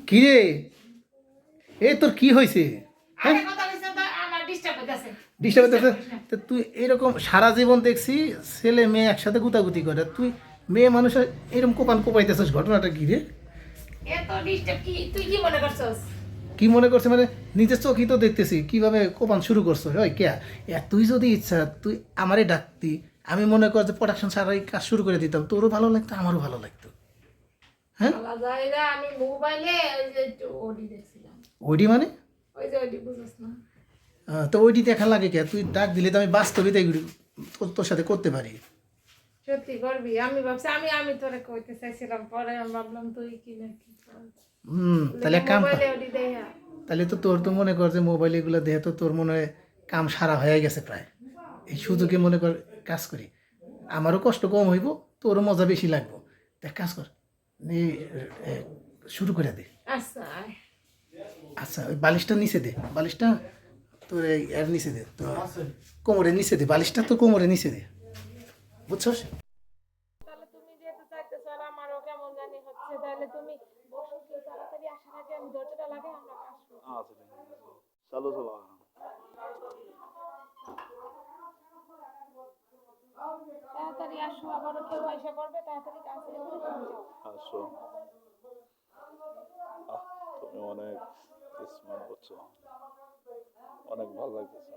কি রে? এই তোর কি হয়েছে? হ্যাঁ, ডিস্টার্ব হইতেছে। তো তুই এরকম সারা জীবন দেখছি ছেলে মেয়ে একসাথে গুতাগুতি করে, তুই মেয়ে মানুষের এরকম কোপান কোপাইতেছিস, ঘটনাটা কি রে? কি মনে করছে মানে? নিজের চোখই তো দেখতেছি কিভাবে কোপান শুরু করছো। ওই কে তুই যদি ইচ্ছা তুই আমারই ডাকতি, আমি মনে কর যে প্রোডাকশন ছাড়াই কাজ শুরু করে দিতাম, তোরও ভালো লাগতো আমারও ভালো লাগতো। হ্যাঁ, আমি মোবাইলে ওই যে ওডি দেখছিলাম। ওইডি মানে? ওই যে ওডি বুঝছ না? তো ওইডি দেখা লাগে কে? তুই ডাক দিলে তো আমি বাস্তবিত এগুলি তোর সাথে করতে পারি। সত্যি করবি? আমি ভাবছি আমি আমি তোরে কইতে চাইছিলাম, পরে আমি ভাবলাম তুই কি না কি করবি। তাহলে এক কাম কর। মোবাইলে ওডি দেখা। তাহলে তো তোর তো মনে কর যে মোবাইল এগুলো দেখে তো তোর মনে হয় কাম সারা হয়ে গেছে প্রায়। এই সুযোগে মনে কর কাজ করি, আমারও কষ্ট কম হইব, তোরও মজা বেশি লাগবো। দেখ কাজ কর, এই এ, শুরু করে দে। আচ্ছা আয়। আচ্ছা ওই বালিশটা নিচে দে, বালিশটা তোর এর নিচে দে, তো কোমরের নিচে দে, বালিশটা তো কোমরের নিচে দে, বুঝছস? তাহলে তুমি যেহেতু চাইতেছো আর আমারও কেমন জানি হচ্ছে, তাহলে তুমি বসো, কি তাড়াতাড়ি আসার আগে আমি দরজাটা লাগাই, আমরা আসবো। चलो चलो তাড়াতাড়ি আসো, আবারও কেউ এসে পড়বে, তাড়াতাড়ি কাজ শেষ করে তুমি যাও। আসো তুমি অনেক স্মার্ট করছো, অনেক ভালো লাগতেছে।